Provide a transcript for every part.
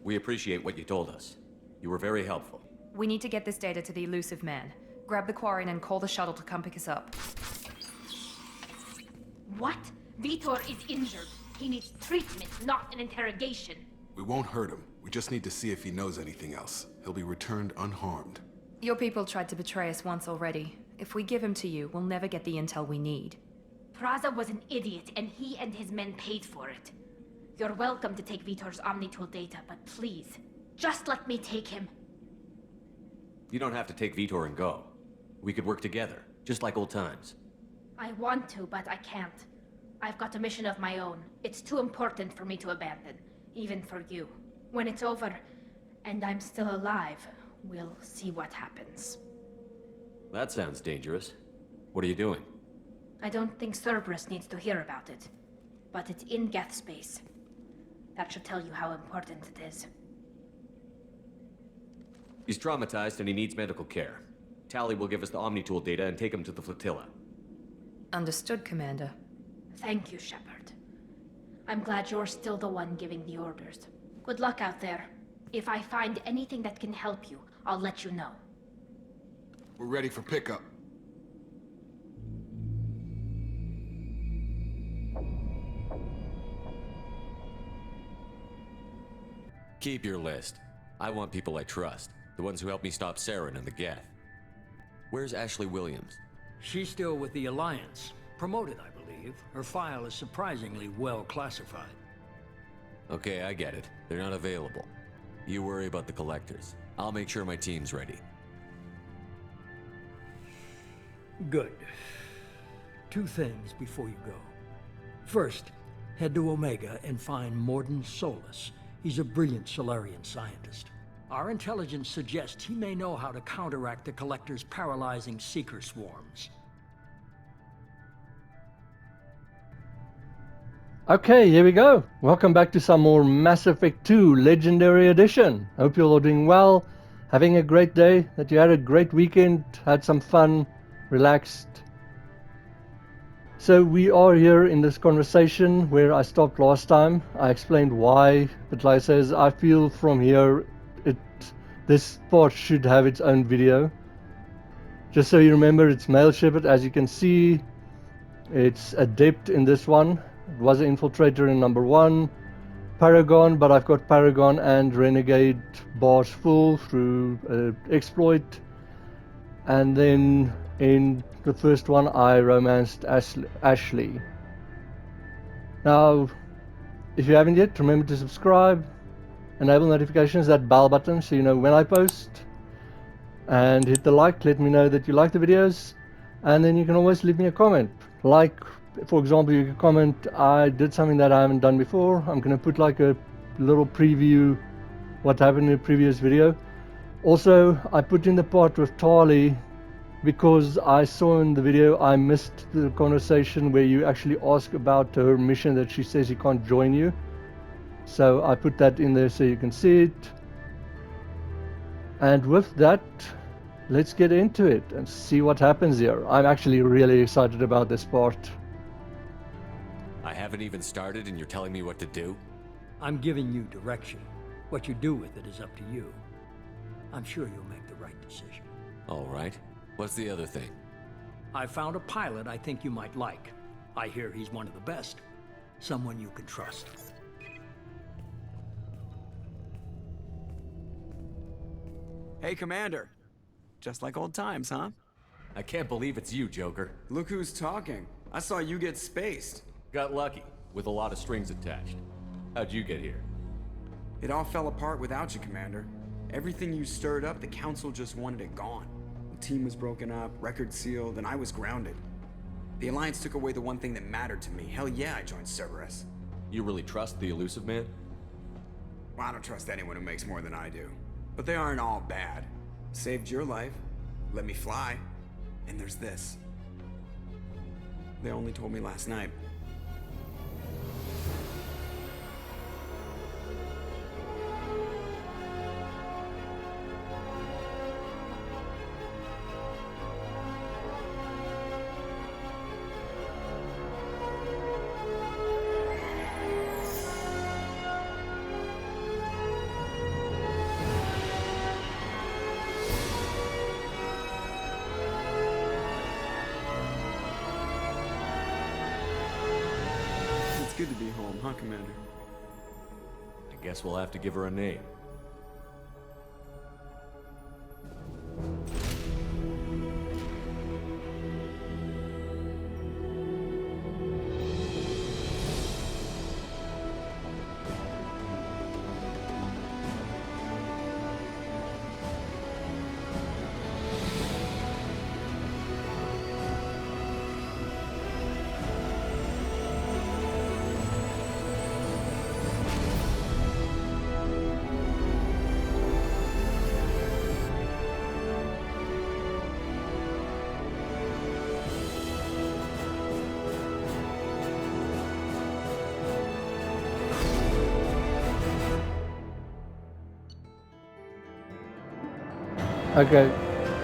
We appreciate what you told us. You were very helpful. We need to get this data to the elusive man. Grab the quarry and call the shuttle to come pick us up. What? Vitor is injured. He needs treatment, not an interrogation. We won't hurt him. We just need to see if he knows anything else. He'll be returned unharmed. Your people tried to betray us once already. If we give him to you, we'll never get the intel we need. Praza was an idiot, and he and his men paid for it. You're welcome to take Vitor's Omnitool data, but please, just let me take him. You don't have to take Vitor and go. We could work together, just like old times. I want to, but I can't. I've got a mission of my own. It's too important for me to abandon, even for you. When it's over, and I'm still alive, we'll see what happens. That sounds dangerous. What are you doing? I don't think Cerberus needs to hear about it, but it's in Geth space. That should tell you how important it is. He's traumatized and he needs medical care. Tali will give us the Omnitool data and take him to the flotilla. Understood, Commander. Thank you, Shepard. I'm glad you're still the one giving the orders. Good luck out there. If I find anything that can help you, I'll let you know. We're ready for pickup. Keep your list. I want people I trust. The ones who helped me stop Saren and the Geth. Where's Ashley Williams? She's still with the Alliance. Promoted, I believe. Her file is surprisingly well classified. Okay, I get it. They're not available. You worry about the collectors. I'll make sure my team's ready. Good. Two things before you go. First, head to Omega and find Morden Solus. He's a brilliant Solarian scientist. Our intelligence suggests he may know how to counteract the Collector's paralyzing Seeker swarms. Okay, here we go. Welcome back to some more Mass Effect 2 Legendary Edition. Hope you're all doing well, having a great day, that you had a great weekend, had some fun, relaxed. So we are here in this conversation where I stopped last time. I explained why, but like I says, I feel from here this part should have its own video. Just so you remember, it's male Shepard. As you can see, it's Adept in this one. It was an infiltrator in number 1. Paragon, but I've got Paragon and Renegade bars full through exploit. And then in the first one I romanced Ashley. Now, if you haven't yet, remember to subscribe, enable notifications, that bell button, so you know when I post, and hit the like, let me know that you like the videos, and then you can always leave me a comment. Like, for example, you can comment, I did something that I haven't done before. I'm going to put like a little preview what happened in the previous video. Also, I put in the part with Tali because I saw in the video I missed the conversation where you actually ask about her mission that she says he can't join you. So I put that in there so you can see it. And with that, let's get into it and see what happens here. I'm actually really excited about this part. I haven't even started and you're telling me what to do? I'm giving you direction. What you do with it is up to you. I'm sure you'll make the right decision. All right. What's the other thing? I found a pilot I think you might like. I hear he's one of the best. Someone you can trust. Hey, Commander. Just like old times, huh? I can't believe it's you, Joker. Look who's talking. I saw you get spaced. Got lucky, with a lot of strings attached. How'd you get here? It all fell apart without you, Commander. Everything you stirred up, the Council just wanted it gone. The team was broken up, record sealed, and I was grounded. The Alliance took away the one thing that mattered to me. Hell yeah, I joined Cerberus. You really trust the elusive man? Well, I don't trust anyone who makes more than I do. But they aren't all bad. Saved your life, let me fly, and there's this. They only told me last night. huh, Commander? I guess we'll have to give her a name. Okay,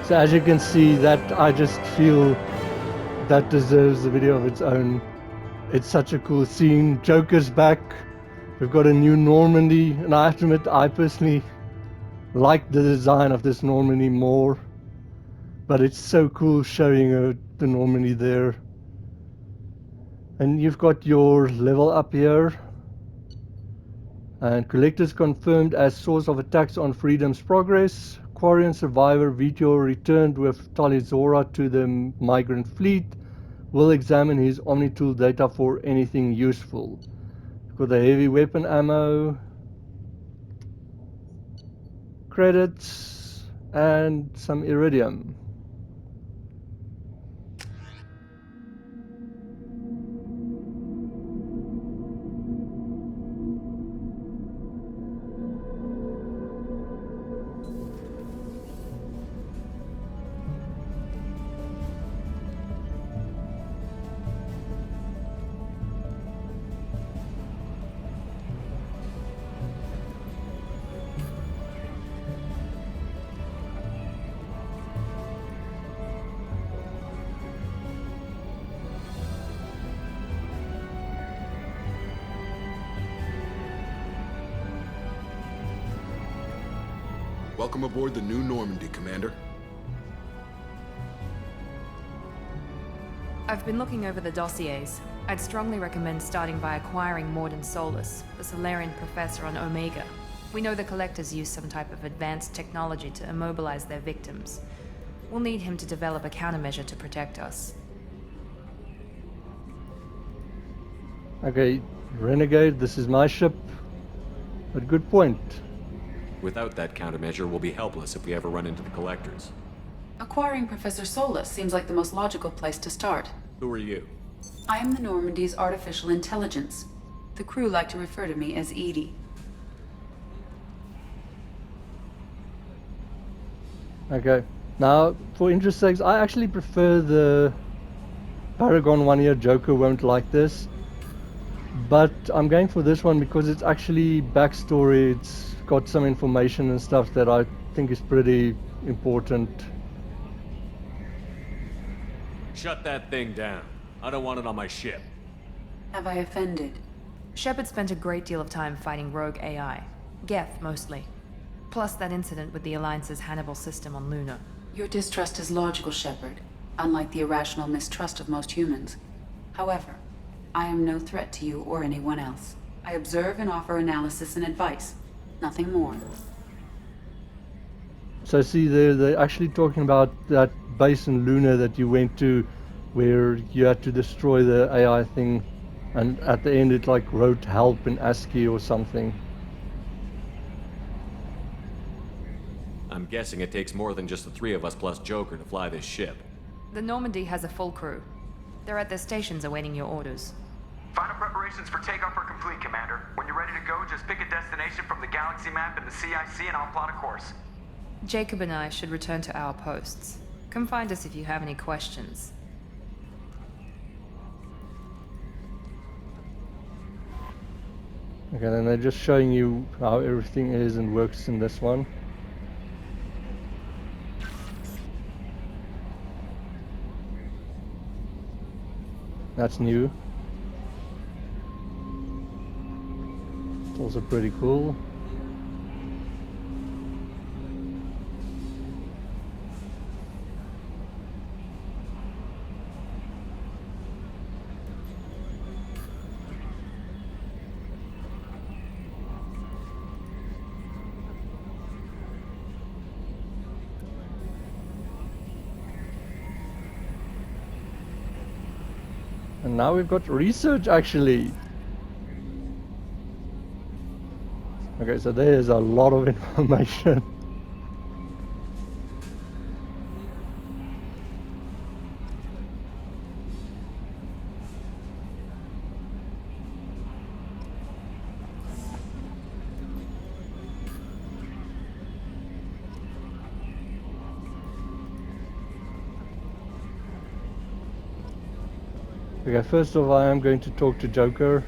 so as you can see, that I just feel that deserves a video of its own. It's such a cool scene. Joker's back. We've got a new Normandy, and I have to admit, I personally like the design of this Normandy more. But it's so cool showing the Normandy there. And you've got your level up here. And collectors confirmed as source of attacks on Freedom's Progress. Quarian survivor Vito returned with Talizora to the migrant fleet. Will examine his Omnitool data for anything useful. Got the heavy weapon ammo, credits, and some iridium. Welcome aboard the new Normandy, Commander. I've been looking over the dossiers. I'd strongly recommend starting by acquiring Morden Solus, the Solarian professor on Omega. We know the Collectors use some type of advanced technology to immobilize their victims. We'll need him to develop a countermeasure to protect us. Okay, Renegade, this is my ship. But good point. Without that countermeasure, we'll be helpless if we ever run into the Collectors. Acquiring Professor Solus seems like the most logical place to start. Who are you? I am the Normandy's artificial intelligence. The crew like to refer to me as Edie. Okay, now for interest sakes, I actually prefer the Paragon 1 here. Joker won't like this. But I'm going for this one because it's actually backstory. It's got some information and stuff that I think is pretty important. Shut that thing down. I don't want it on my ship. Have I offended? Shepard spent a great deal of time fighting rogue AI. Geth, mostly. Plus that incident with the Alliance's Hannibal system on Luna. Your distrust is logical, Shepard, unlike the irrational mistrust of most humans. However, I am no threat to you or anyone else. I observe and offer analysis and advice. Nothing more. So see, they're actually talking about that base in Luna that you went to, where you had to destroy the AI thing, and at the end it like wrote help in ASCII or something. I'm guessing it takes more than just the three of us plus Joker to fly this ship. The Normandy has a full crew. They're at their stations awaiting your orders. Final preparations for takeoff are complete, Commander. When you're ready to go, just pick a destination from the galaxy map in the CIC and I'll plot a course. Jacob and I should return to our posts. Come find us if you have any questions. Okay, then they're just showing you how everything is and works in this one. That's new. It's also pretty cool. now we've got research actually. Okay, so there's a lot of information. Okay, first of all, I am going to talk to Joker.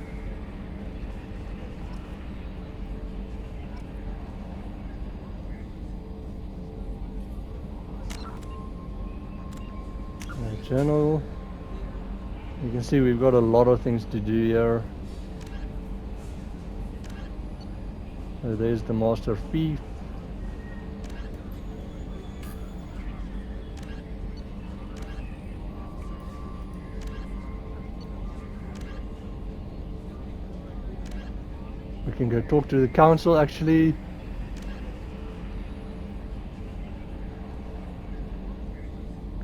Journal. You can see we've got a lot of things to do here. So there's the Master Thief. We can go talk to the council actually.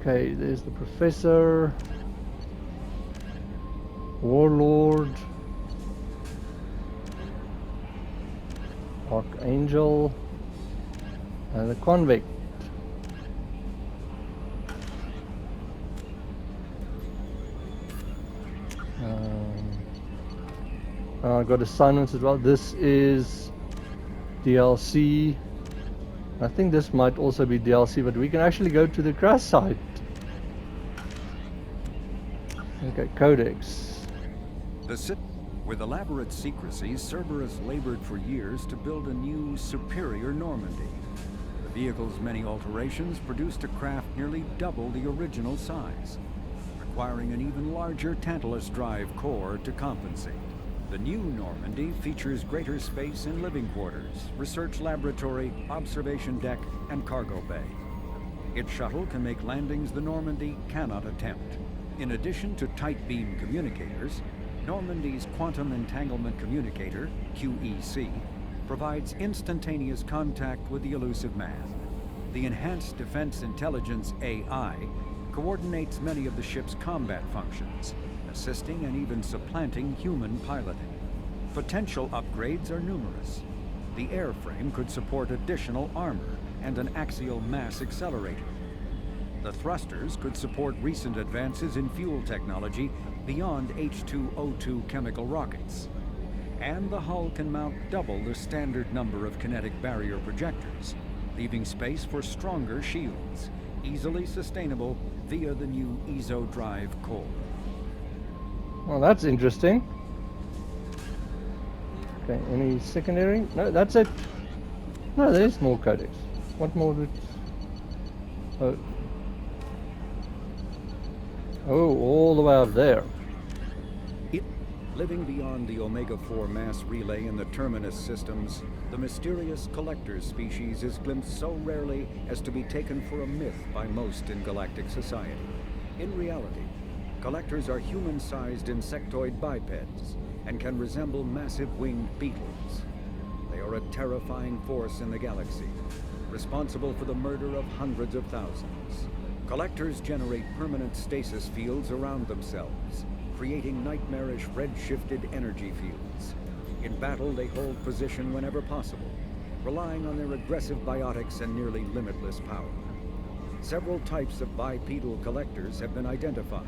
Okay, there's the professor, warlord, archangel, and the convict. I got assignments as well. This is DLC. I think this might also be DLC, but we can actually go to the crash site. Okay, Codex. With elaborate secrecy, Cerberus labored for years to build a new, superior Normandy. The vehicle's many alterations produced a craft nearly double the original size, requiring an even larger Tantalus drive core to compensate. The new Normandy features greater space in living quarters, research laboratory, observation deck, and cargo bay. Its shuttle can make landings the Normandy cannot attempt. In addition to tight beam communicators, Normandy's Quantum Entanglement Communicator, QEC, provides instantaneous contact with the elusive man. The Enhanced Defense Intelligence AI coordinates many of the ship's combat functions, assisting and even supplanting human piloting. Potential upgrades are numerous. The airframe could support additional armor and an axial mass accelerator. The thrusters could support recent advances in fuel technology beyond H2O2 chemical rockets. And the hull can mount double the standard number of kinetic barrier projectors, leaving space for stronger shields, easily sustainable via the new ESO drive core. Well, that's interesting. Okay, any secondary? No, that's it. No, there's more codex. What more would... Oh, all the way up there. Living beyond the Omega-4 mass relay in the Terminus systems, the mysterious Collectors species is glimpsed so rarely as to be taken for a myth by most in galactic society. In reality, Collectors are human-sized insectoid bipeds and can resemble massive winged beetles. They are a terrifying force in the galaxy, responsible for the murder of hundreds of thousands. Collectors generate permanent stasis fields around themselves, creating nightmarish red-shifted energy fields. In battle, they hold position whenever possible, relying on their aggressive biotics and nearly limitless power. Several types of bipedal collectors have been identified,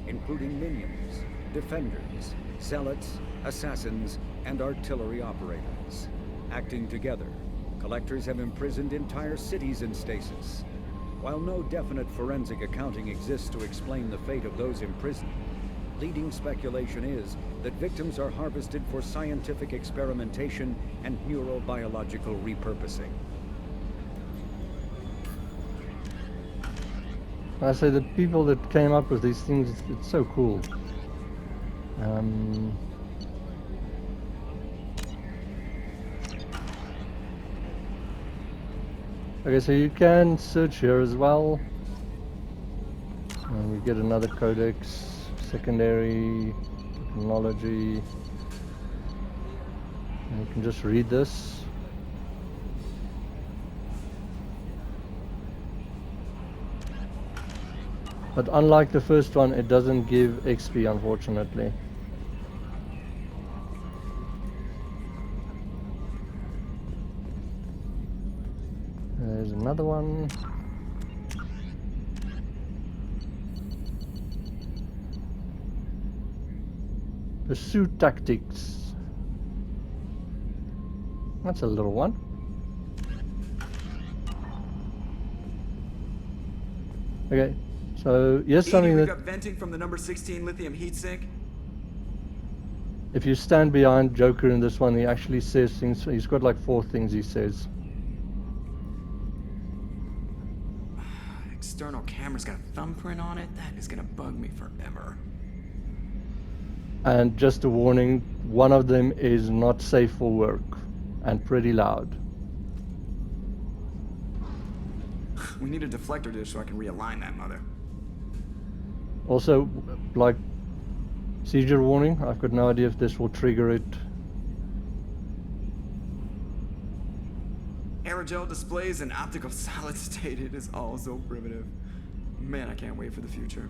including minions, defenders, zealots, assassins, and artillery operators. Acting together, collectors have imprisoned entire cities in stasis. While no definite forensic accounting exists to explain the fate of those imprisoned, leading speculation is that victims are harvested for scientific experimentation and neurobiological repurposing. I say the people that came up with these things, it's so cool. Okay, so you can search here as well. And we get another codex, secondary, technology. And you can just read this. But unlike the first one, it doesn't give XP, unfortunately. There's another one. Pursuit tactics. That's a little one. Okay, so here's something we that got venting from the number 16 lithium heatsink. if you stand behind Joker in this one, he actually says things. He's got like 4 things he says. External camera's got a thumbprint on it. That is gonna bug me forever. And just a warning, one of them is not safe for work and pretty loud. We need a deflector dish so I can realign that mother. Also, like, seizure warning, I've got no idea if this will trigger it. Aerogel displays and optical solid state. It is all so primitive. Man, I can't wait for the future.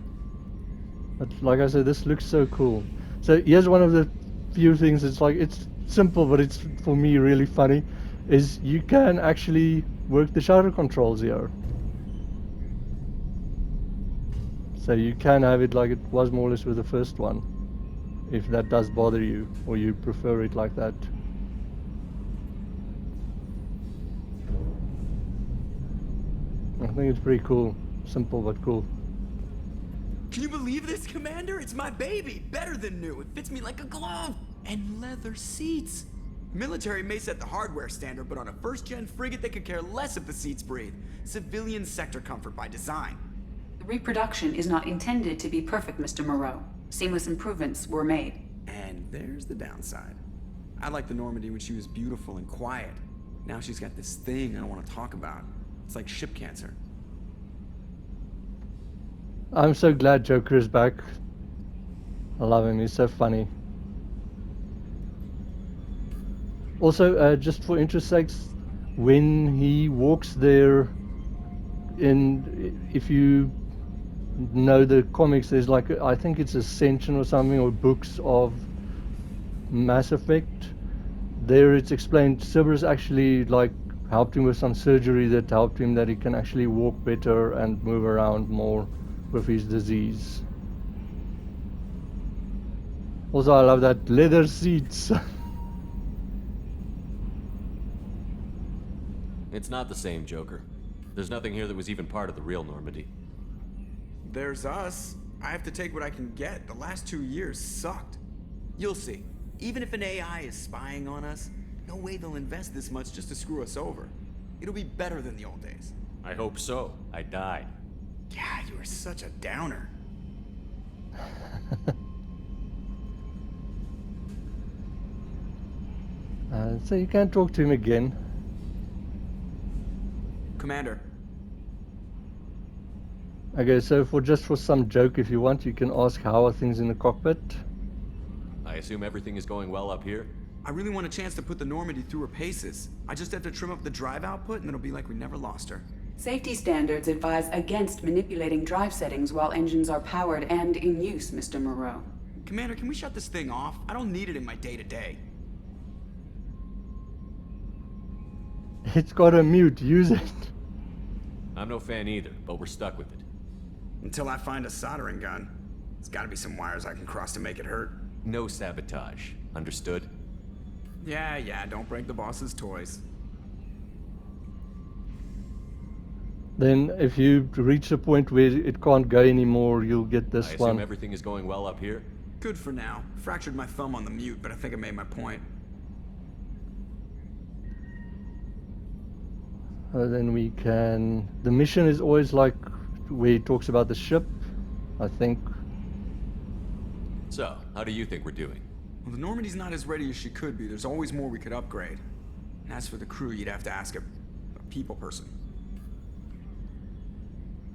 But like I said, this looks so cool. So here's one of the few things, it's like, it's simple, but it's, for me, really funny, is you can actually work the shutter controls here. So you can have it like it was more or less with the first one, if that does bother you, or you prefer it like that. I think it's pretty cool. Simple but cool. Can you believe this, Commander? It's my baby. Better than new. It fits me like a glove. And leather seats. Military may set the hardware standard, but on a first-gen frigate, they could care less if the seats breathe. Civilian sector comfort by design. The reproduction is not intended to be perfect, Mr. Moreau. Seamless improvements were made. And there's the downside. I liked the Normandy when she was beautiful and quiet. Now she's got this thing I don't want to talk about. It's like ship cancer. I'm so glad Joker is back. I love him, he's so funny. Also, just for interest sakes, when he walks there, if you know the comics, there's like, I think it's Ascension or something, or books of Mass Effect. There it's explained Cerberus actually like helped him with some surgery that helped him that he can actually walk better and move around more with his disease. Also, I love that leather seats. It's not the same, Joker. There's nothing here that was even part of the real Normandy. There's us. I have to take what I can get. The last 2 years sucked. You'll see. Even if an AI is spying on us, no way they'll invest this much just to screw us over. It'll be better than the old days. I hope so. I died. Yeah, you are such a downer. So you can't talk to him again. Commander. Okay, so just for some joke, if you want, you can ask how are things in the cockpit. I assume everything is going well up here? I really want a chance to put the Normandy through her paces. I just have to trim up the drive output and it'll be like we never lost her. Safety standards advise against manipulating drive settings while engines are powered and in use, Mr. Moreau. Commander, can we shut this thing off? I don't need it in my day-to-day. It's got a mute, use it. I'm no fan either, but we're stuck with it. Until I find a soldering gun. There's gotta be some wires I can cross to make it hurt. No sabotage. Understood? Yeah, don't break the boss's toys. Then if you reach a point where it can't go anymore, you'll get this I one. assume everything is going well up here? Good for now. Fractured my thumb on the mute, but I think I made my point. Then we can... The mission is always like where he talks about the ship, I think. So, how do you think we're doing? Well, the Normandy's not as ready as she could be. There's always more we could upgrade. And as for the crew, you'd have to ask a people person.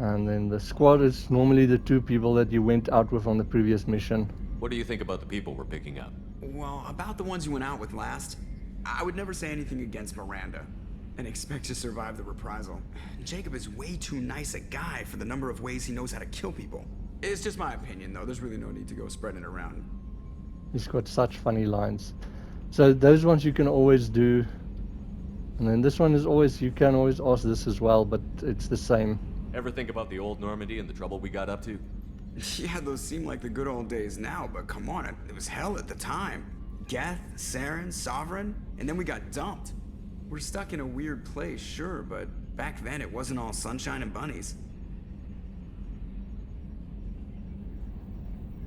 And then the squad is normally the 2 people that you went out with on the previous mission. What do you think about the people we're picking up? Well, about the ones you went out with last, I would never say anything against Miranda. and expect to survive the reprisal. Jacob is way too nice a guy for the number of ways he knows how to kill people. It's just my opinion, though. There's really no need to go spreading it around. He's got such funny lines. So those ones you can always do. And then this one is always, you can always ask this as well, but it's the same. Ever think about the old Normandy and the trouble we got up to? Yeah, those seem like the good old days now, but come on, it was hell at the time. Geth, Saren, Sovereign, and then we got dumped. We're stuck in a weird place, sure, but back then it wasn't all sunshine and bunnies.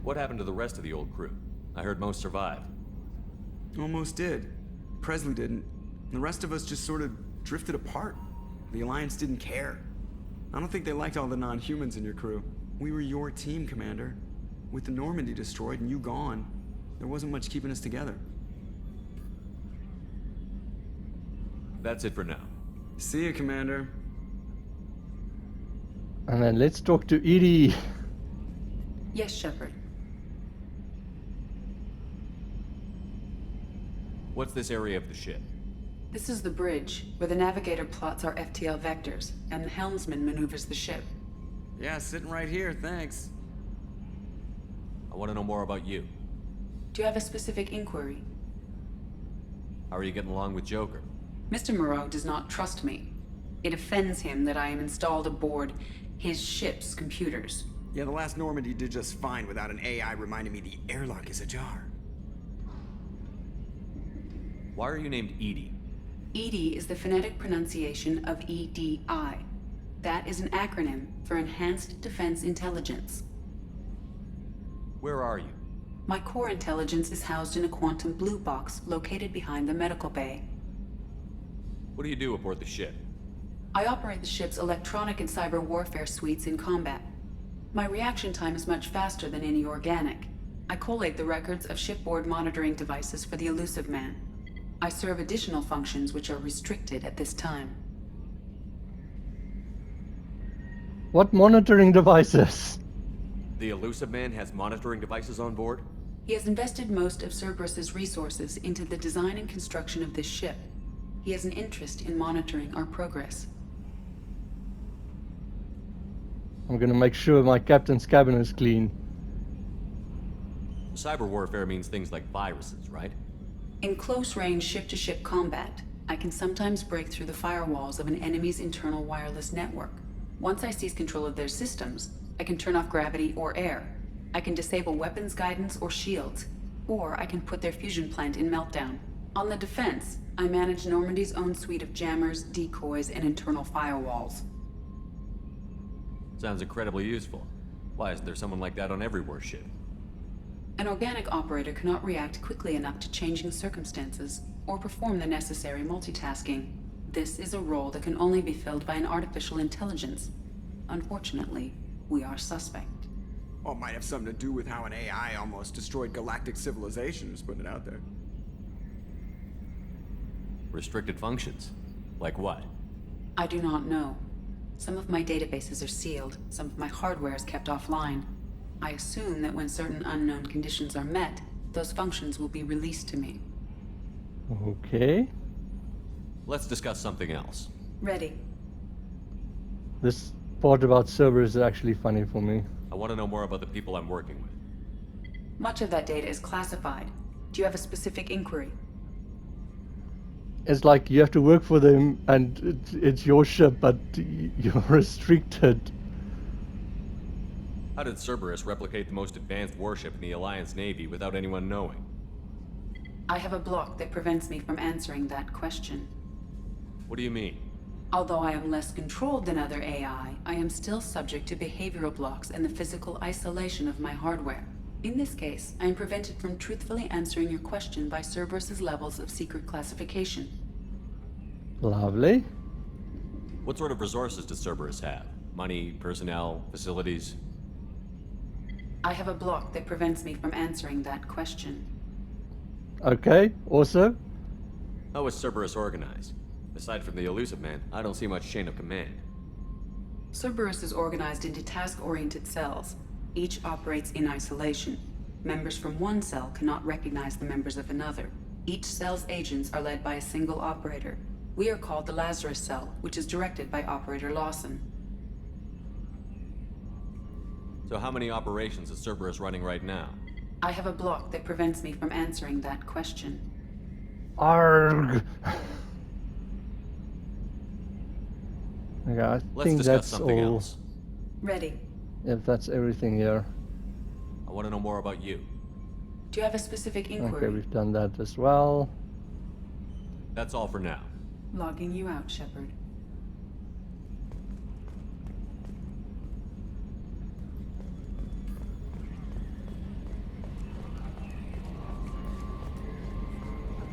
What happened to the rest of the old crew? I heard most survived. Almost did. Presley didn't. The rest of us just sort of drifted apart. The Alliance didn't care. I don't think they liked all the non-humans in your crew. We were your team, Commander. With the Normandy destroyed and you gone, there wasn't much keeping us together. That's it for now. See you, Commander. And then let's talk to Edie. Yes, Shepard. What's this area of the ship? This is the bridge, where the navigator plots our FTL vectors, and the helmsman maneuvers the ship. Yeah, sitting right here, thanks. I want to know more about you. Do you have a specific inquiry? How are you getting along with Joker? Mr. Moreau does not trust me. It offends him that I am installed aboard his ship's computers. Yeah, the last Normandy did just fine without an AI reminding me the airlock is ajar. Why are you named Edie? EDI is the phonetic pronunciation of EDI. That is an acronym for Enhanced Defense Intelligence. Where are you? My core intelligence is housed in a quantum blue box located behind the medical bay. What do you do aboard the ship? I operate the ship's electronic and cyber warfare suites in combat. My reaction time is much faster than any organic. I collate the records of shipboard monitoring devices for the Elusive Man. I serve additional functions which are restricted at this time. What monitoring devices? The Elusive Man has monitoring devices on board? He has invested most of Cerberus's resources into the design and construction of this ship. He has an interest in monitoring our progress. I'm gonna make sure my captain's cabin is clean. Cyber warfare means things like viruses, right? In close-range ship-to-ship combat, I can sometimes break through the firewalls of an enemy's internal wireless network. Once I seize control of their systems, I can turn off gravity or air. I can disable weapons guidance or shields, or I can put their fusion plant in meltdown. On the defense, I manage Normandy's own suite of jammers, decoys, and internal firewalls. Sounds incredibly useful. Why isn't there someone like that on every warship? An organic operator cannot react quickly enough to changing circumstances or perform the necessary multitasking. This is a role that can only be filled by an artificial intelligence. Unfortunately, we are suspect. Well, it might have something to do with how an AI almost destroyed galactic civilization, just putting it out there. Restricted functions? Like what? I do not know. Some of my databases are sealed, some of my hardware is kept offline. I assume that when certain unknown conditions are met, those functions will be released to me. Okay. Let's discuss something else. Ready. This part about Cerberus is actually funny for me. I want to know more about the people I'm working with. Much of that data is classified. Do you have a specific inquiry? It's like you have to work for them and it's your ship, but you're restricted. How did Cerberus replicate the most advanced warship in the Alliance Navy without anyone knowing? I have a block that prevents me from answering that question. What do you mean? Although I am less controlled than other AI, I am still subject to behavioral blocks and the physical isolation of my hardware. In this case, I am prevented from truthfully answering your question by Cerberus's levels of secret classification. Lovely. What sort of resources does Cerberus have? Money, personnel, facilities? I have a block that prevents me from answering that question. Okay, also? How is Cerberus organized? Aside from the Elusive Man, I don't see much chain of command. Cerberus is organized into task-oriented cells. Each operates in isolation. Members from one cell cannot recognize the members of another. Each cell's agents are led by a single operator. We are called the Lazarus Cell, which is directed by Operator Lawson. So how many operations is Cerberus running right now? I have a block that prevents me from answering that question. Arg! Okay, I Let's think discuss that's something all. else. Ready. If that's everything here. I want to know more about you. Do you have a specific inquiry? Okay, we've done that as well. That's all for now. Logging you out, Shepard.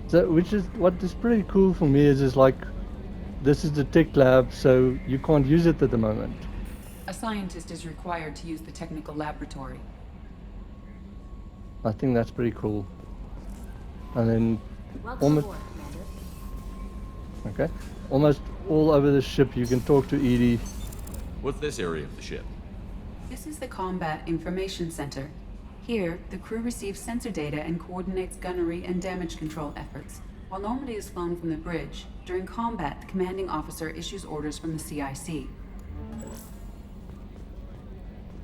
So, which is what is pretty cool for me is like, this is the tech lab, so you can't use it at the moment. A scientist is required to use the technical laboratory. I think that's pretty cool. And then almost, okay, almost all over the ship you can talk to Edie. What's this area of the ship? This is the Combat Information Center. Here, the crew receives sensor data and coordinates gunnery and damage control efforts. While Normandy is flown from the bridge, during combat, the commanding officer issues orders from the CIC.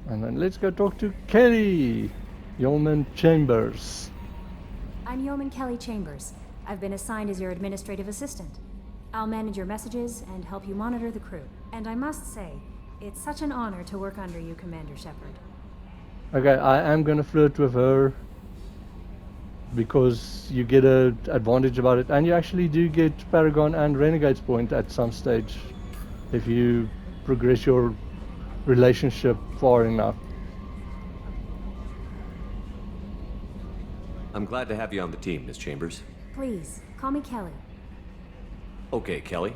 And then let's go talk to Kelly, Yeoman Chambers. I'm Yeoman Kelly Chambers. I've been assigned as your administrative assistant. I'll manage your messages and help you monitor the crew. And I must say, it's such an honor to work under you, Commander Shepard. Okay, I am gonna flirt with her because you get an advantage about it, and you actually do get Paragon and Renegade's point at some stage if you progress your relationship far enough. I'm glad to have you on the team, Miss Chambers. Please, call me Kelly. Okay, Kelly.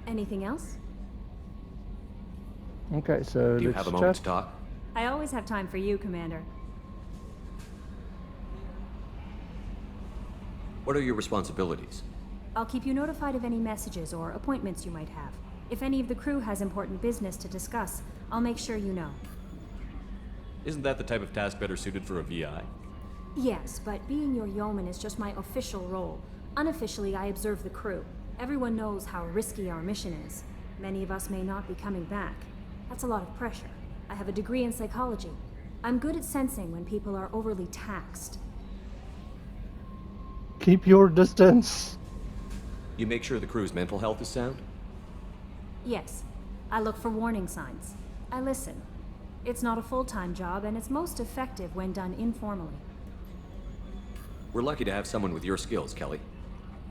Anything else? Okay, so Do you let's have a moment to chat. talk? I always have time for you, Commander. What are your responsibilities? I'll keep you notified of any messages or appointments you might have. If any of the crew has important business to discuss, I'll make sure you know. Isn't that the type of task better suited for a VI? Yes, but being your yeoman is just my official role. Unofficially, I observe the crew. Everyone knows how risky our mission is. Many of us may not be coming back. That's a lot of pressure. I have a degree in psychology. I'm good at sensing when people are overly taxed. Keep your distance. You make sure the crew's mental health is sound? Yes, I look for warning signs. I listen. It's not a full-time job, and it's most effective when done informally. We're lucky to have someone with your skills, Kelly.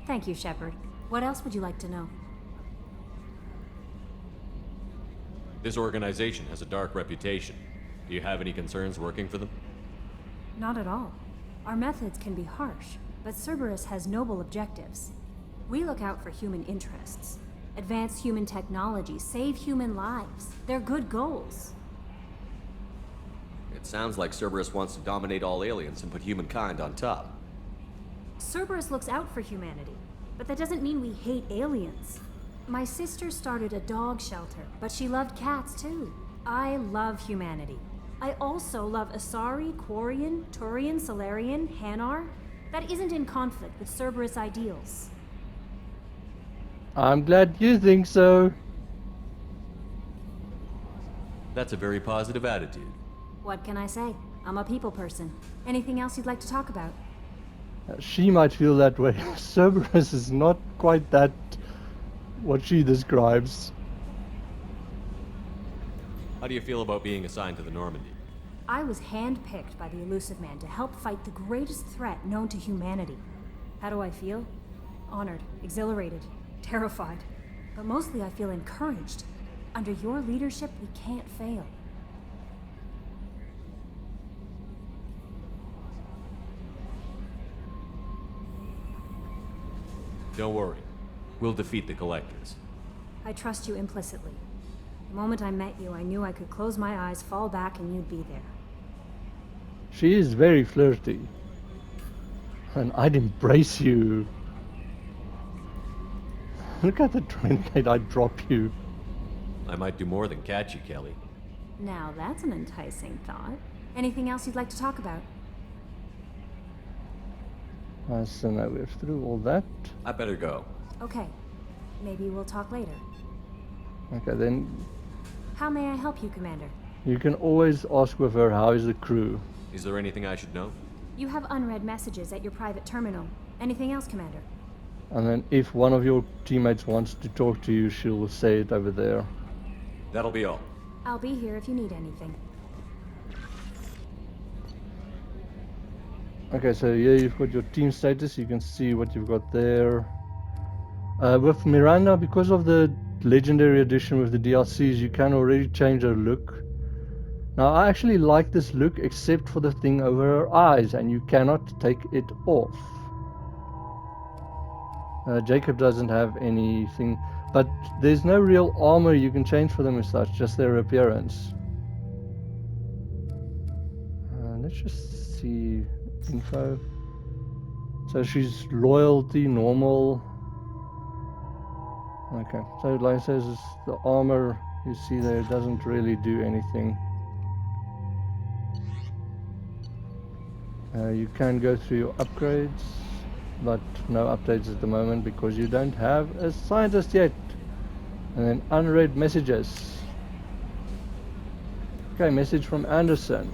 Thank you, Shepard. What else would you like to know? This organization has a dark reputation. Do you have any concerns working for them? Not at all. Our methods can be harsh, but Cerberus has noble objectives. We look out for human interests. Advance human technology, save human lives. They're good goals. It sounds like Cerberus wants to dominate all aliens and put humankind on top. Cerberus looks out for humanity, but that doesn't mean we hate aliens. My sister started a dog shelter, but she loved cats too. I love humanity. I also love Asari, Quarian, Turian, Solarian, Hanar. That isn't in conflict with Cerberus ideals. I'm glad you think so. That's a very positive attitude. What can I say? I'm a people person. Anything else you'd like to talk about? She might feel that way. Cerberus is not quite that what she describes. How do you feel about being assigned to the Normandy? I was handpicked by the Elusive Man to help fight the greatest threat known to humanity. How do I feel? Honored, exhilarated, terrified. But mostly I feel encouraged. Under your leadership, we can't fail. Don't worry. We'll defeat the Collectors. I trust you implicitly. The moment I met you, I knew I could close my eyes, fall back, and you'd be there. She is very flirty. And I'd embrace you. Look at the renegade, I'd drop you. I might do more than catch you, Kelly. Now that's an enticing thought. Anything else you'd like to talk about? So now we're through all that. I better go. Okay. Maybe we'll talk later. Okay, then How may I help you, Commander? you can always ask with her, how is the crew? Is there anything I should know? You have unread messages at your private terminal. Anything else, Commander? And then if one of your teammates wants to talk to you, she will say it over there. That'll be all. I'll be here if you need anything. Okay, so here you've got your team status. You can see what you've got there. With Miranda, because of the Legendary Edition with the DLCs, you can already change her look. Now, I actually like this look, except for the thing over her eyes, and you cannot take it off. Jacob doesn't have anything, but there's no real armor you can change for them as such, just their appearance. Let's just see info. So she's loyalty, normal. Okay, so like I says, the armor you see there doesn't really do anything. You can go through your upgrades, but no updates at the moment because you don't have a scientist yet. And then unread messages. Okay, message from Anderson.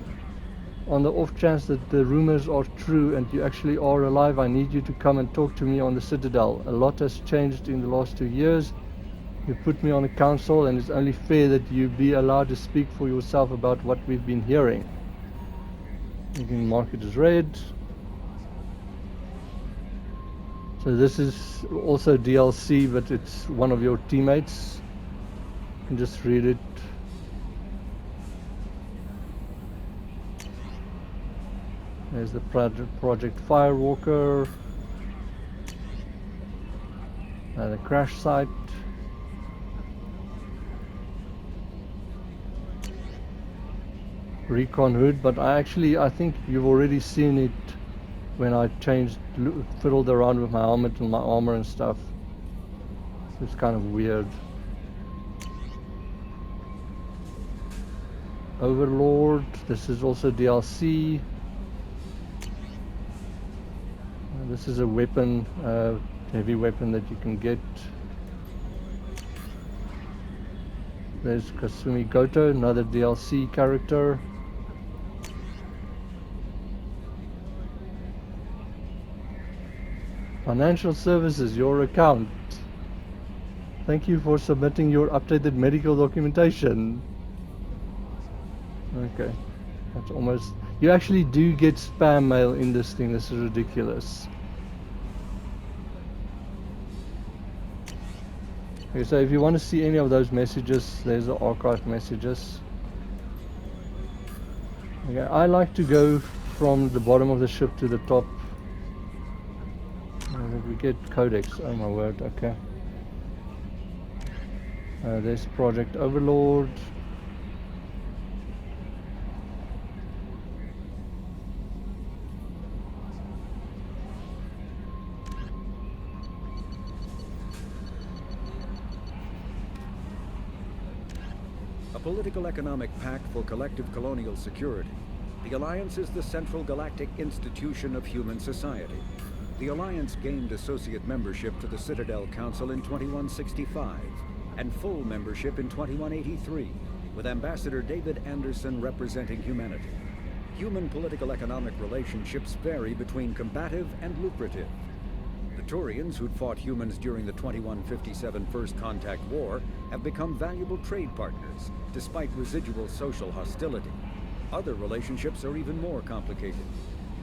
On the off chance that the rumors are true and you actually are alive, I need you to come and talk to me on the Citadel. A lot has changed in the last 2 years. You put me on the council and it's only fair that you be allowed to speak for yourself about what we've been hearing. You can mark it as read. So this is also DLC, but it's one of your teammates. You can just read it. There's the Project Firewalker. The crash site. Recon hood, but I think you've already seen it when I fiddled around with my helmet and my armor and stuff. It's kind of weird. Overlord, this is also DLC. This is a weapon, heavy weapon that you can get. There's Kasumi Goto, another DLC character. Financial services, your account. Thank you for submitting your updated medical documentation. Okay, that's almost... You actually do get spam mail in this thing. This is ridiculous. Okay, so if you want to see any of those messages, there's the archive messages. Okay, I like to go from the bottom of the ship to the top. We get codex, oh my word, okay. There's Project Overlord. A political economic pact for collective colonial security. The Alliance is the central galactic institution of human society. The Alliance gained associate membership to the Citadel Council in 2165, and full membership in 2183, with Ambassador David Anderson representing humanity. Human political economic relationships vary between combative and lucrative. The Turians, who'd fought humans during the 2157 First Contact War, have become valuable trade partners, despite residual social hostility. Other relationships are even more complicated.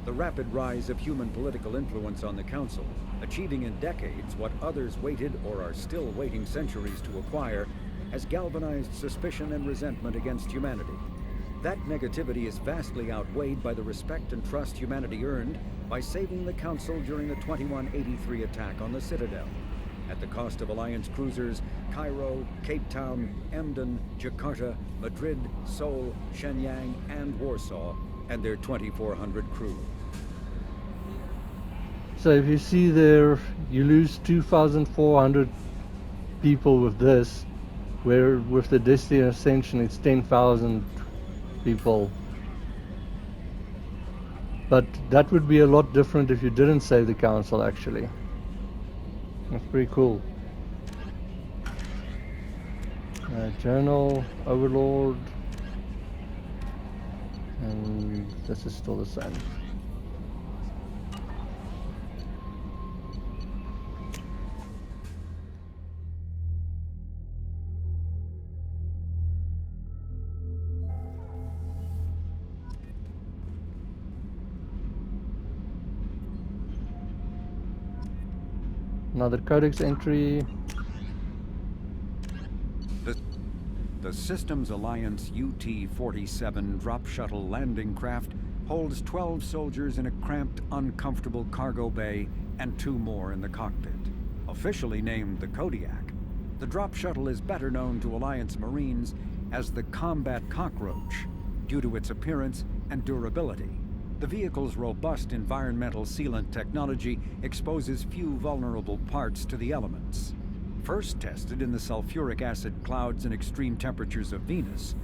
The rapid rise of human political influence on the Council, achieving in decades what others waited or are still waiting centuries to acquire, has galvanized suspicion and resentment against humanity. That negativity is vastly outweighed by the respect and trust humanity earned by saving the Council during the 2183 attack on the Citadel, at the cost of Alliance cruisers Cairo, Cape Town, Emden, Jakarta, Madrid, Seoul, Shenyang, and Warsaw, and their 2,400 crew. So if you see there, you lose 2,400 people with this, where with the Destiny Ascension it's 10,000 people. But that would be a lot different if you didn't save the council, actually. That's pretty cool. Journal, Overlord. And this is still the same. Another codex entry. The Systems Alliance UT-47 drop shuttle landing craft holds 12 soldiers in a cramped, uncomfortable cargo bay and 2 more in the cockpit. Officially named the Kodiak, the drop shuttle is better known to Alliance Marines as the Combat Cockroach due to its appearance and durability. The vehicle's robust environmental sealant technology exposes few vulnerable parts to the elements. First tested in the sulfuric acid clouds and extreme temperatures of Venus,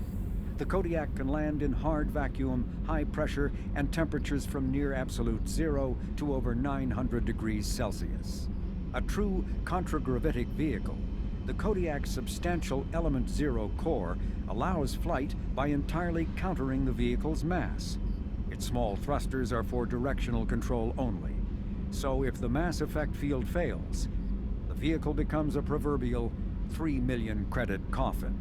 the Kodiak can land in hard vacuum, high pressure, and temperatures from near absolute zero to over 900 degrees Celsius. A true contragravitic vehicle, the Kodiak's substantial Element Zero core allows flight by entirely countering the vehicle's mass. Its small thrusters are for directional control only, so if the mass effect field fails, the vehicle becomes a proverbial 3 million credit coffin.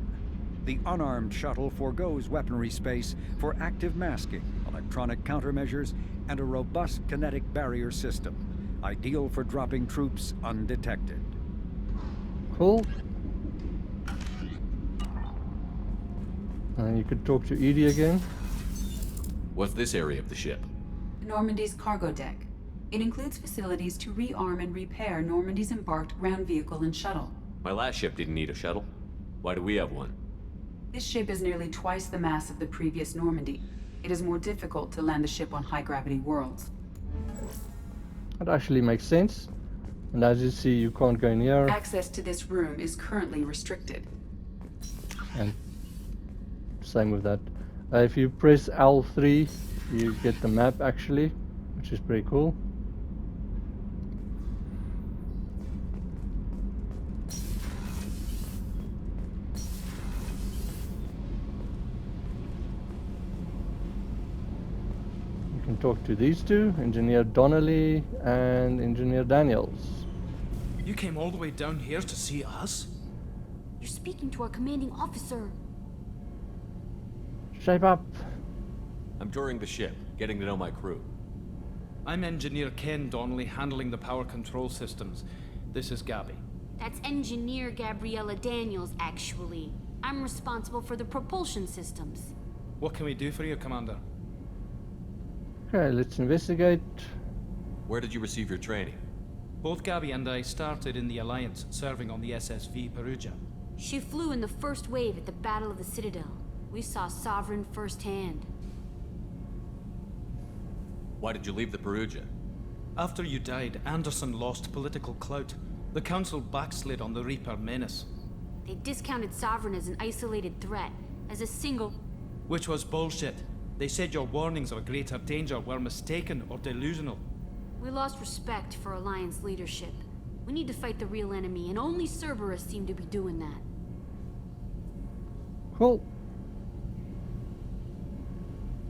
The unarmed shuttle forgoes weaponry space for active masking, electronic countermeasures, and a robust kinetic barrier system, ideal for dropping troops undetected. Cool. And you could talk to Edie again. What's this area of the ship? Normandy's cargo deck. It includes facilities to rearm and repair Normandy's embarked ground vehicle and shuttle. My last ship didn't need a shuttle. Why do we have one? This ship is nearly twice the mass of the previous Normandy. It is more difficult to land the ship on high-gravity worlds. That actually makes sense. And as you see, you can't go near. Access to this room is currently restricted. And same with that. If you press L3, you get the map actually, which is pretty cool. You can talk to these two, Engineer Donnelly and Engineer Daniels. You came all the way down here to see us? You're speaking to our commanding officer. Shape up. I'm touring the ship, getting to know my crew. I'm Engineer Ken Donnelly, handling the power control systems. This is Gabby. That's Engineer Gabriella Daniels, actually. I'm responsible for the propulsion systems. What can we do for you, Commander? Okay, let's investigate. Where did you receive your training? Both Gabby and I started in the Alliance, serving on the SSV Perugia. She flew in the first wave at the Battle of the Citadel. We saw Sovereign firsthand. Why did you leave the Perugia? After you died, Anderson lost political clout. The Council backslid on the Reaper menace. They discounted Sovereign as an isolated threat, as a single... Which was bullshit. They said your warnings of a greater danger were mistaken or delusional. We lost respect for Alliance leadership. We need to fight the real enemy, and only Cerberus seemed to be doing that. Cool.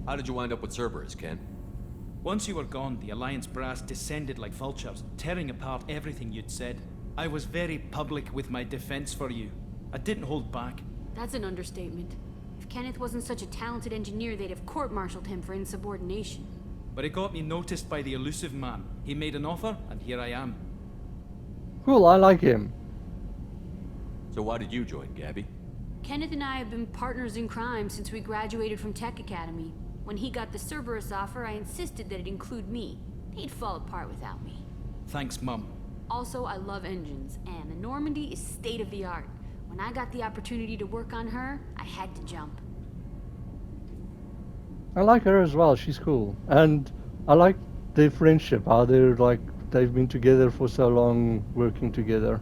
How did you wind up with Cerberus, Ken? Once you were gone, the Alliance brass descended like vultures, tearing apart everything you'd said. I was very public with my defense for you. I didn't hold back. That's an understatement. If Kenneth wasn't such a talented engineer, they'd have court-martialed him for insubordination. But it got me noticed by the elusive man. He made an offer, and here I am. Cool, I like him. So why did you join, Gabby? Kenneth and I have been partners in crime since we graduated from Tech Academy. When he got the Cerberus offer, I insisted that it include me. He'd fall apart without me. Thanks, Mum. Also, I love engines, and the Normandy is state-of-the-art. When I got the opportunity to work on her, I had to jump. I like her as well, she's cool. And I like their friendship, how they've been together for so long, working together.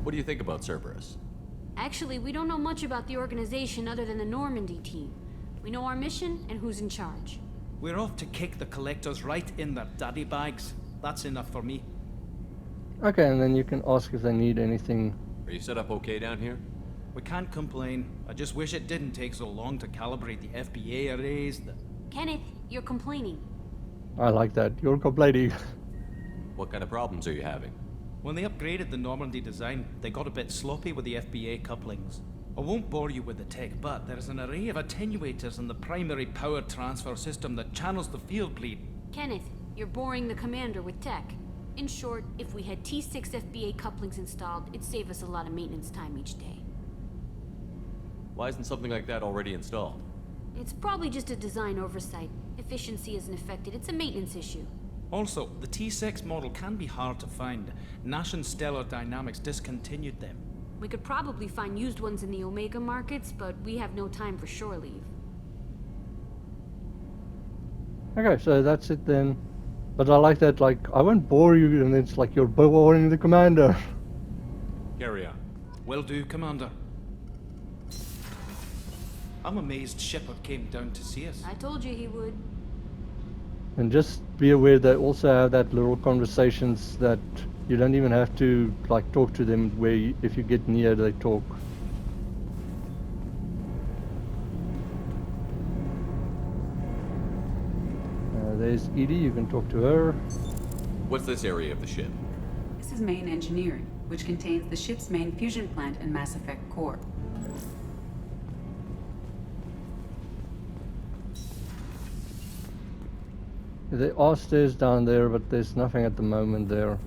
What do you think about Cerberus? Actually, we don't know much about the organization other than the Normandy team. We know our mission and who's in charge. We're off to kick the collectors right in their daddy bags. That's enough for me. Okay, and then you can ask if they need anything. Are you set up okay down here? We can't complain. I just wish it didn't take so long to calibrate the FBA arrays. Kenneth, you're complaining. I like that. You're complaining. What kind of problems are you having? When they upgraded the Normandy design, they got a bit sloppy with the FBA couplings. I won't bore you with the tech, but there's an array of attenuators in the primary power transfer system that channels the field bleed. Kenneth, you're boring the commander with tech. In short, if we had T6 FBA couplings installed, it'd save us a lot of maintenance time each day. Why isn't something like that already installed? It's probably just a design oversight. Efficiency isn't affected, it's a maintenance issue. Also, the T6 model can be hard to find. Nash and Stellar Dynamics discontinued them. We could probably find used ones in the Omega markets, but we have no time for shore leave. Okay, so that's it then. But I like that, like, I won't bore you, and it's like you're boring the commander. Carry on. Will do, Commander. I'm amazed Shepard came down to see us. I told you he would. And just be aware they also have that little conversations that you don't even have to like talk to them, where if you get near they talk. There's Edie, you can talk to her. What's this area of the ship? This is main engineering, which contains the ship's main fusion plant and Mass Effect core. There are stairs down there, but there's nothing at the moment there.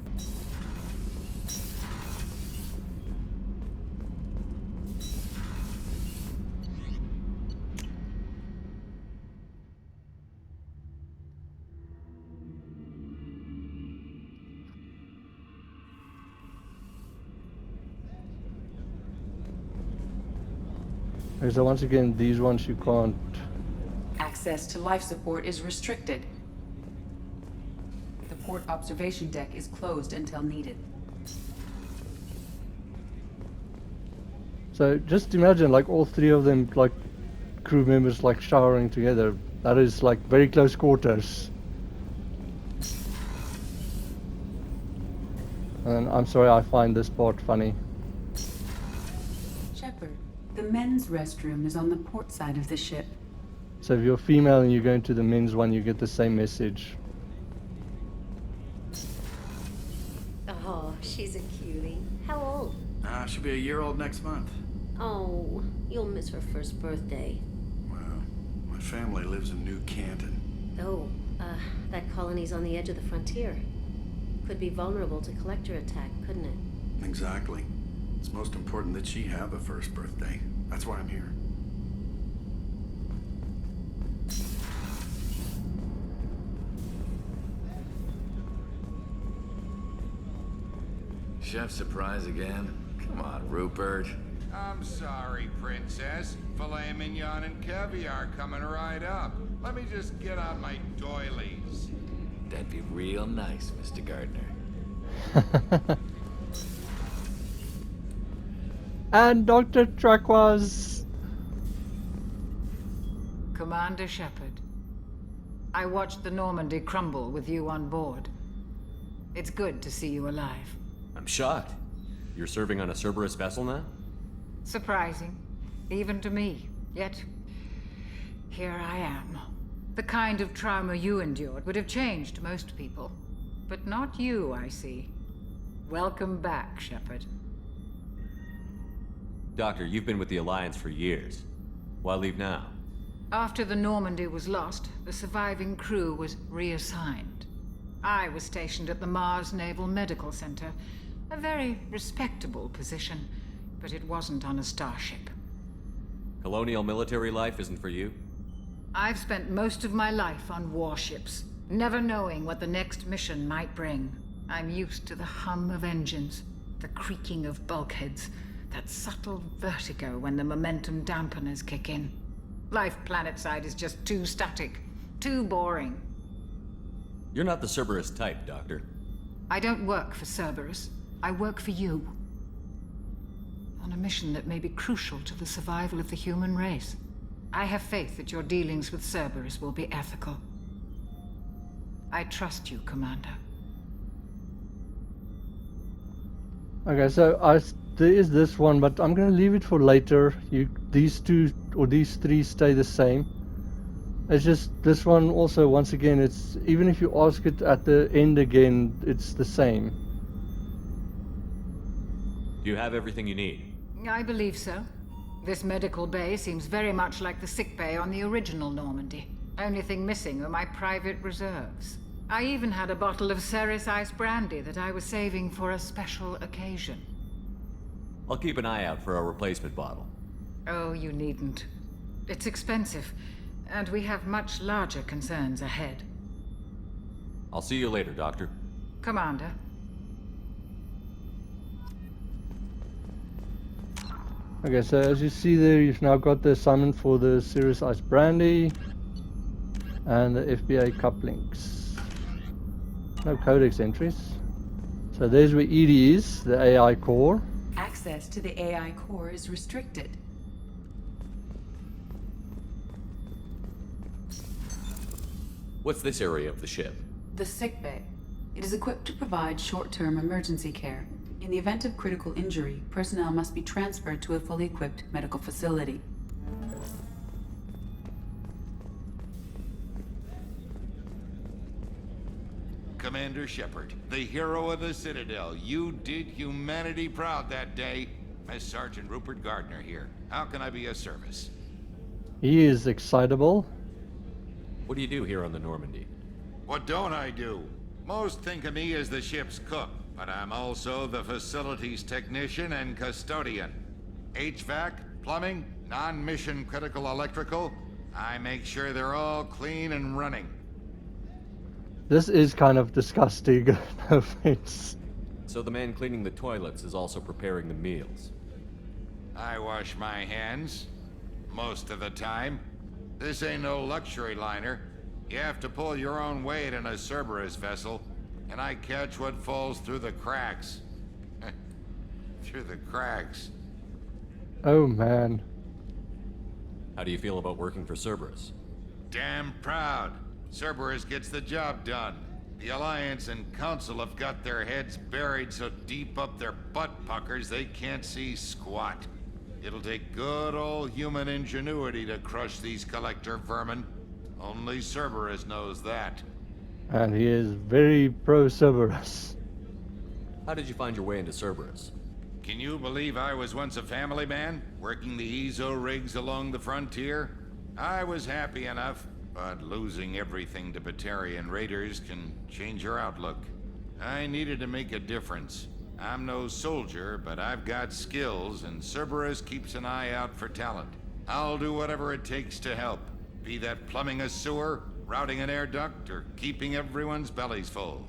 Okay, so once again, these ones you can't. Access to life support is restricted. The port observation deck is closed until needed. So just imagine like all three of them, like crew members, like showering together. That is like very close quarters. And I'm sorry, I find this part funny. Shepard, the men's restroom is on the port side of the ship. So if you're female and you go into the men's one, you get the same message. Oh, she's a cutie. How old? She'll be a year old next month. Oh, you'll miss her first birthday. Well, my family lives in New Canton. Oh, that colony's on the edge of the frontier. Could be vulnerable to collector attack, couldn't it? Exactly. It's most important that she have a first birthday. That's why I'm here. Chef surprise again? Come on, Rupert. I'm sorry, Princess. Filet mignon and caviar coming right up. Let me just get on my doilies. That'd be real nice, Mr. Gardner. And Dr. Traquaz. Commander Shepard, I watched the Normandy crumble with you on board. It's good to see you alive. I'm shocked. You're serving on a Cerberus vessel now? Surprising, even to me. Yet, here I am. The kind of trauma you endured would have changed most people. But not you, I see. Welcome back, Shepard. Doctor, you've been with the Alliance for years. Why leave now? After the Normandy was lost, the surviving crew was reassigned. I was stationed at the Mars Naval Medical Center, a very respectable position, but it wasn't on a starship. Colonial military life isn't for you? I've spent most of my life on warships, never knowing what the next mission might bring. I'm used to the hum of engines, the creaking of bulkheads, that subtle vertigo when the momentum dampeners kick in. Life planetside is just too static, too boring. You're not the Cerberus type, Doctor. I don't work for Cerberus. I work for you. On a mission that may be crucial to the survival of the human race. I have faith that your dealings with Cerberus will be ethical. I trust you, Commander. Okay, so there is this one, but I'm gonna leave it for later. These two or these three stay the same. It's just this one also, once again, it's even if you ask it at the end again, it's the same. Do you have everything you need? I believe so. This medical bay seems very much like the sick bay on the original Normandy. Only thing missing are my private reserves. I even had a bottle of Ceres Ice brandy that I was saving for a special occasion. I'll keep an eye out for a replacement bottle. Oh, you needn't. It's expensive, and we have much larger concerns ahead. I'll see you later, Doctor. Commander. Okay, so as you see there, you've now got the assignment for the Ceres Ice brandy and the FBA couplings. No codex entries. So there's where ED is, the AI core. Access to the AI core is restricted. What's this area of the ship? The sick bay. It is equipped to provide short-term emergency care. In the event of critical injury, personnel must be transferred to a fully equipped medical facility. Commander Shepard, the hero of the Citadel. You did humanity proud that day. Miss Sergeant Rupert Gardner here. How can I be of service? He is excitable. What do you do here on the Normandy? What don't I do? Most think of me as the ship's cook, but I'm also the facilities technician and custodian. HVAC, plumbing, non-mission critical electrical. I make sure they're all clean and running. This is kind of disgusting. No offense. So the man cleaning the toilets is also preparing the meals. I wash my hands. Most of the time. This ain't no luxury liner. You have to pull your own weight in a Cerberus vessel, and I catch what falls through the cracks. Through the cracks. Oh man. How do you feel about working for Cerberus? Damn proud. Cerberus gets the job done. The Alliance and Council have got their heads buried so deep up their butt puckers they can't see squat. It'll take good old human ingenuity to crush these collector vermin. Only Cerberus knows that. And he is very pro-Cerberus. How did you find your way into Cerberus? Can you believe I was once a family man, working the EZO rigs along the frontier? I was happy enough, but losing everything to Batarian raiders can change your outlook. I needed to make a difference. I'm no soldier, but I've got skills, and Cerberus keeps an eye out for talent. I'll do whatever it takes to help. Be that plumbing a sewer, routing an air duct, or keeping everyone's bellies full.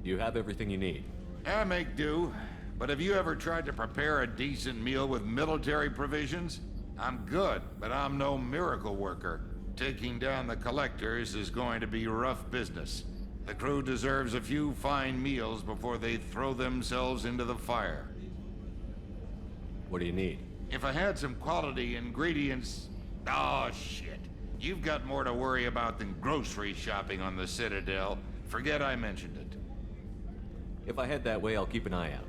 You have everything you need. I make do, but have you ever tried to prepare a decent meal with military provisions? I'm good, but I'm no miracle worker. Taking down the collectors is going to be rough business. The crew deserves a few fine meals before they throw themselves into the fire. What do you need? If I had some quality ingredients... Oh, shit. You've got more to worry about than grocery shopping on the Citadel. Forget I mentioned it. If I head that way, I'll keep an eye out.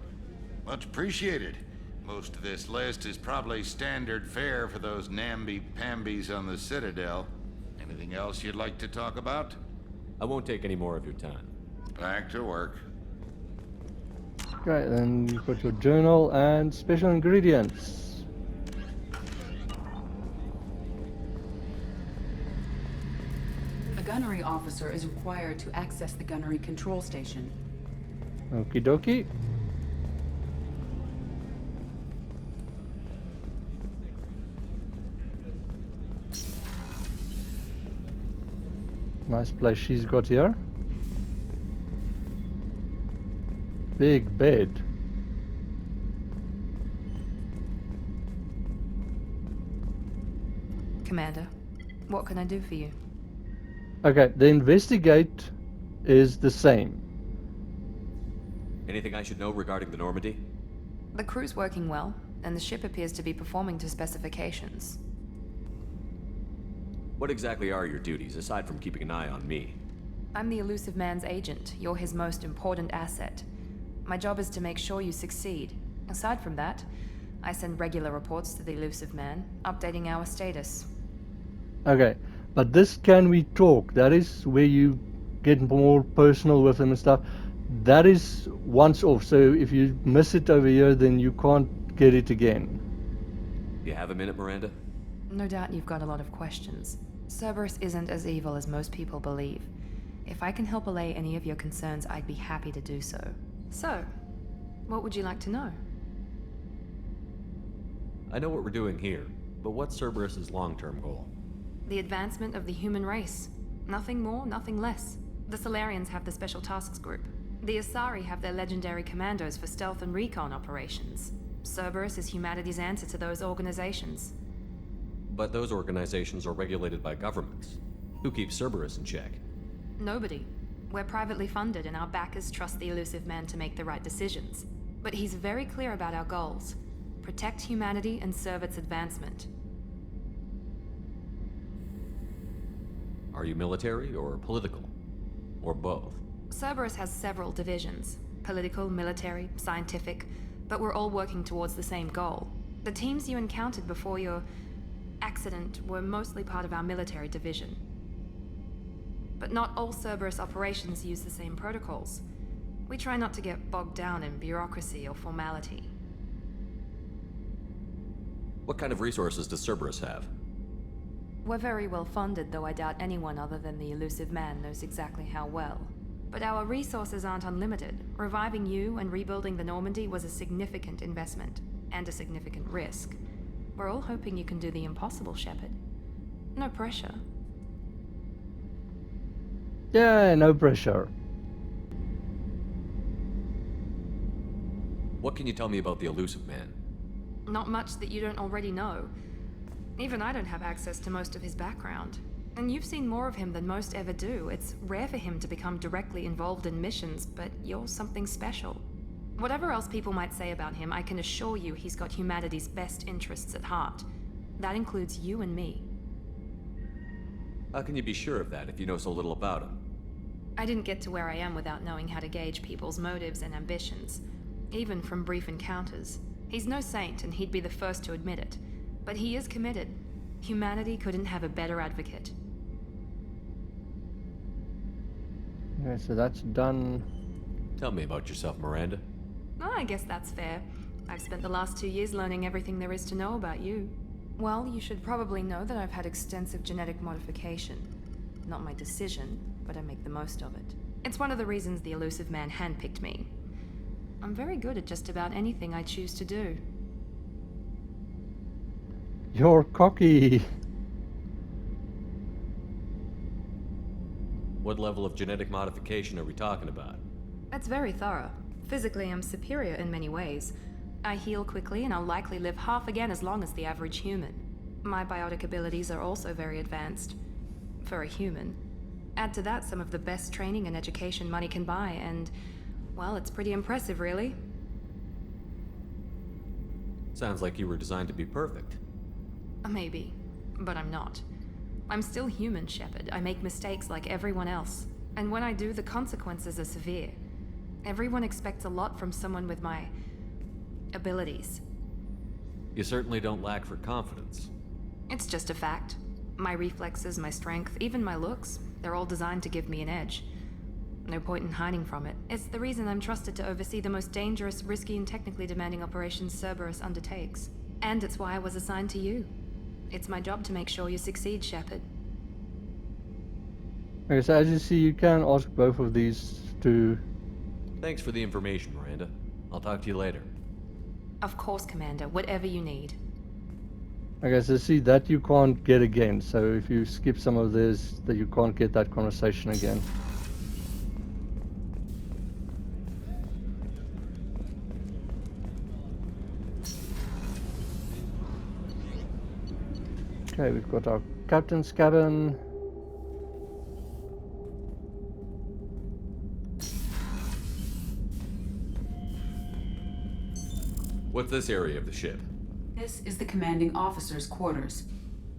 Much appreciated. Most of this list is probably standard fare for those namby-pambies on the Citadel. Anything else you'd like to talk about? I won't take any more of your time. Back to work. Okay, then you've got your journal and special ingredients. A gunnery officer is required to access the gunnery control station. Okie dokie. Nice place she's got here. Big bed. Commander, what can I do for you? Okay, the investigate is the same. Anything I should know regarding the Normandy? The crew's working well, and the ship appears to be performing to specifications. What exactly are your duties, aside from keeping an eye on me? I'm the Elusive Man's agent. You're his most important asset. My job is to make sure you succeed. Aside from that, I send regular reports to the Elusive Man, updating our status. Okay, but this can we talk? That is where you get more personal with him and stuff. That is once off, so if you miss it over here, then you can't get it again. You have a minute, Miranda? No doubt you've got a lot of questions. Cerberus isn't as evil as most people believe. If I can help allay any of your concerns, I'd be happy to do so. So, what would you like to know? I know what we're doing here, but what's Cerberus's long-term goal? The advancement of the human race. Nothing more, nothing less. The Solarians have the Special Tasks Group. The Asari have their legendary commandos for stealth and recon operations. Cerberus is humanity's answer to those organizations. But those organizations are regulated by governments. Who keeps Cerberus in check? Nobody. We're privately funded and our backers trust the Elusive Man to make the right decisions. But he's very clear about our goals. Protect humanity and serve its advancement. Are you military or political? Or both? Cerberus has several divisions. Political, military, scientific, but we're all working towards the same goal. The teams you encountered before your accident were mostly part of our military division. But not all Cerberus operations use the same protocols. We try not to get bogged down in bureaucracy or formality. What kind of resources does Cerberus have? We're very well funded, though I doubt anyone other than the Elusive Man knows exactly how well. But our resources aren't unlimited. Reviving you and rebuilding the Normandy was a significant investment, and a significant risk. We're all hoping you can do the impossible, Shepard. No pressure. Yeah, no pressure. What can you tell me about the Elusive Man? Not much that you don't already know. Even I don't have access to most of his background. And you've seen more of him than most ever do. It's rare for him to become directly involved in missions, but you're something special. Whatever else people might say about him, I can assure you he's got humanity's best interests at heart. That includes you and me. How can you be sure of that if you know so little about him? I didn't get to where I am without knowing how to gauge people's motives and ambitions, even from brief encounters. He's no saint, and he'd be the first to admit it. But he is committed. Humanity couldn't have a better advocate. Okay, so that's done. Tell me about yourself, Miranda. Oh, I guess that's fair. I've spent the last 2 years learning everything there is to know about you. Well, you should probably know that I've had extensive genetic modification. Not my decision, but I make the most of it. It's one of the reasons the Elusive Man handpicked me. I'm very good at just about anything I choose to do. You're cocky. What level of genetic modification are we talking about? That's very thorough. Physically, I'm superior in many ways. I heal quickly, and I'll likely live half again as long as the average human. My biotic abilities are also very advanced. For a human. Add to that some of the best training and education money can buy, and, well, it's pretty impressive, really. Sounds like you were designed to be perfect. Maybe, but I'm not. I'm still human, Shepard. I make mistakes like everyone else. And when I do, the consequences are severe. Everyone expects a lot from someone with my abilities. You certainly don't lack for confidence. It's just a fact. My reflexes, my strength, even my looks, they're all designed to give me an edge. No point in hiding from it. It's the reason I'm trusted to oversee the most dangerous, risky, and technically demanding operations Cerberus undertakes. And it's why I was assigned to you. It's my job to make sure you succeed, Shepard. Okay, so as you see, you can ask both of these to... Thanks for the information, Miranda. I'll talk to you later. Of course, Commander. Whatever you need. Okay, so see, that you can't get again. So if you skip some of this, that you can't get that conversation again. Okay, we've got our captain's cabin. What's this area of the ship? This is the commanding officer's quarters.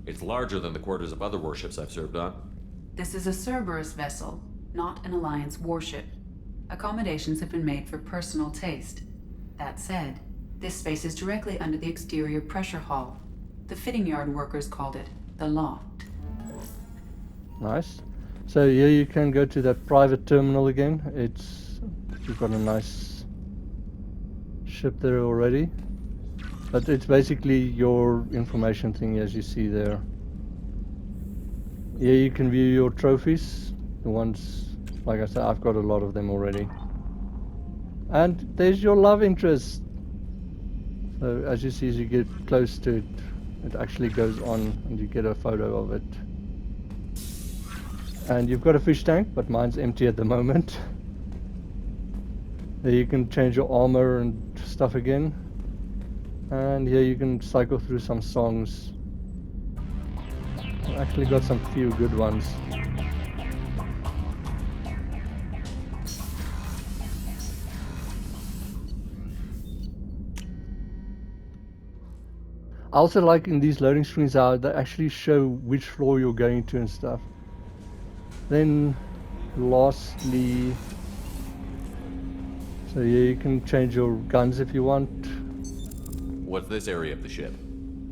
It's larger than the quarters of other warships I've served on. This is a Cerberus vessel, not an Alliance warship. Accommodations have been made for personal taste. That said, this space is directly under the exterior pressure hull. The fitting yard workers called it the loft. Nice. So here you can go to that private terminal again. You've got a nice ship there already. But it's basically your information thing, as you see there. Here you can view your trophies. The ones, like I said, I've got a lot of them already. And there's your love interest. So as you see, as you get close to it, it actually goes on and you get a photo of it. And you've got a fish tank, but mine's empty at the moment. There you can change your armor and stuff again. And here you can cycle through some songs. I've actually got some few good ones. I also like in these loading screens how they actually show which floor you're going to and stuff. Then lastly, so here you can change your guns if you want. What's this area of the ship?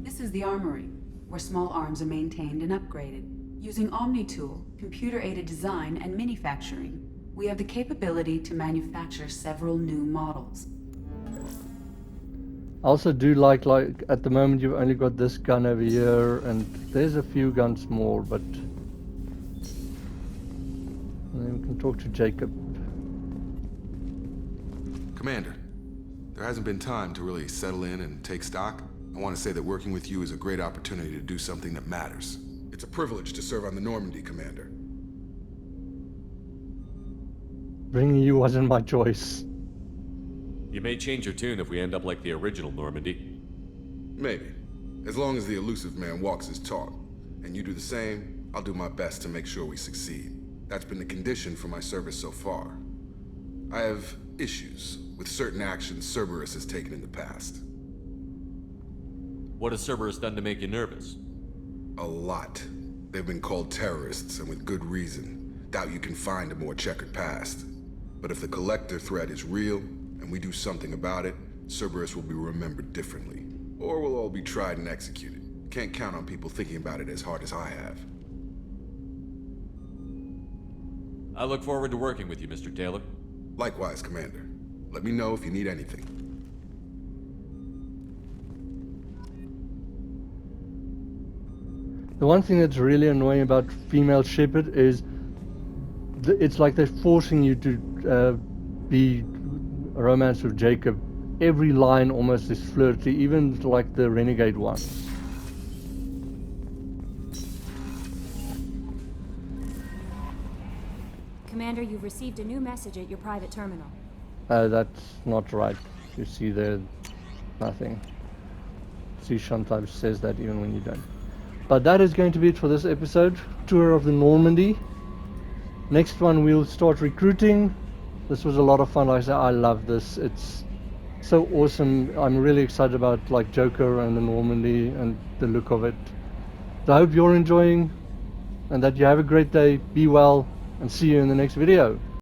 This is the armory, where small arms are maintained and upgraded. Using Omni-Tool, computer-aided design, and manufacturing, we have the capability to manufacture several new models. I also do like at the moment you've only got this gun over here, and there's a few guns more, but and then we can talk to Jacob. Commander, there hasn't been time to really settle in and take stock. I want to say that working with you is a great opportunity to do something that matters. It's a privilege to serve on the Normandy, Commander. Bringing you wasn't my choice. You may change your tune if we end up like the original Normandy. Maybe. As long as the elusive man walks his talk, and you do the same, I'll do my best to make sure we succeed. That's been the condition for my service so far. I have issues with certain actions Cerberus has taken in the past. What has Cerberus done to make you nervous? A lot. They've been called terrorists, and with good reason. Doubt you can find a more checkered past. But if the Collector threat is real, and we do something about it, Cerberus will be remembered differently. Or we'll all be tried and executed. Can't count on people thinking about it as hard as I have. I look forward to working with you, Mr. Taylor. Likewise, Commander. Let me know if you need anything. The one thing that's really annoying about female Shepard is it's like they're forcing you to be a romance with Jacob. Every line almost is flirty, even like the Renegade one. Commander, you've received a new message at your private terminal. That's not right. You see there, nothing. See, sometimes says that even when you don't. But that is going to be it for this episode. Tour of the Normandy. Next one we'll start recruiting. This was a lot of fun. Like I said, I love this. It's so awesome. I'm really excited about like Joker and the Normandy and the look of it. So I hope you're enjoying and that you have a great day. Be well and see you in the next video.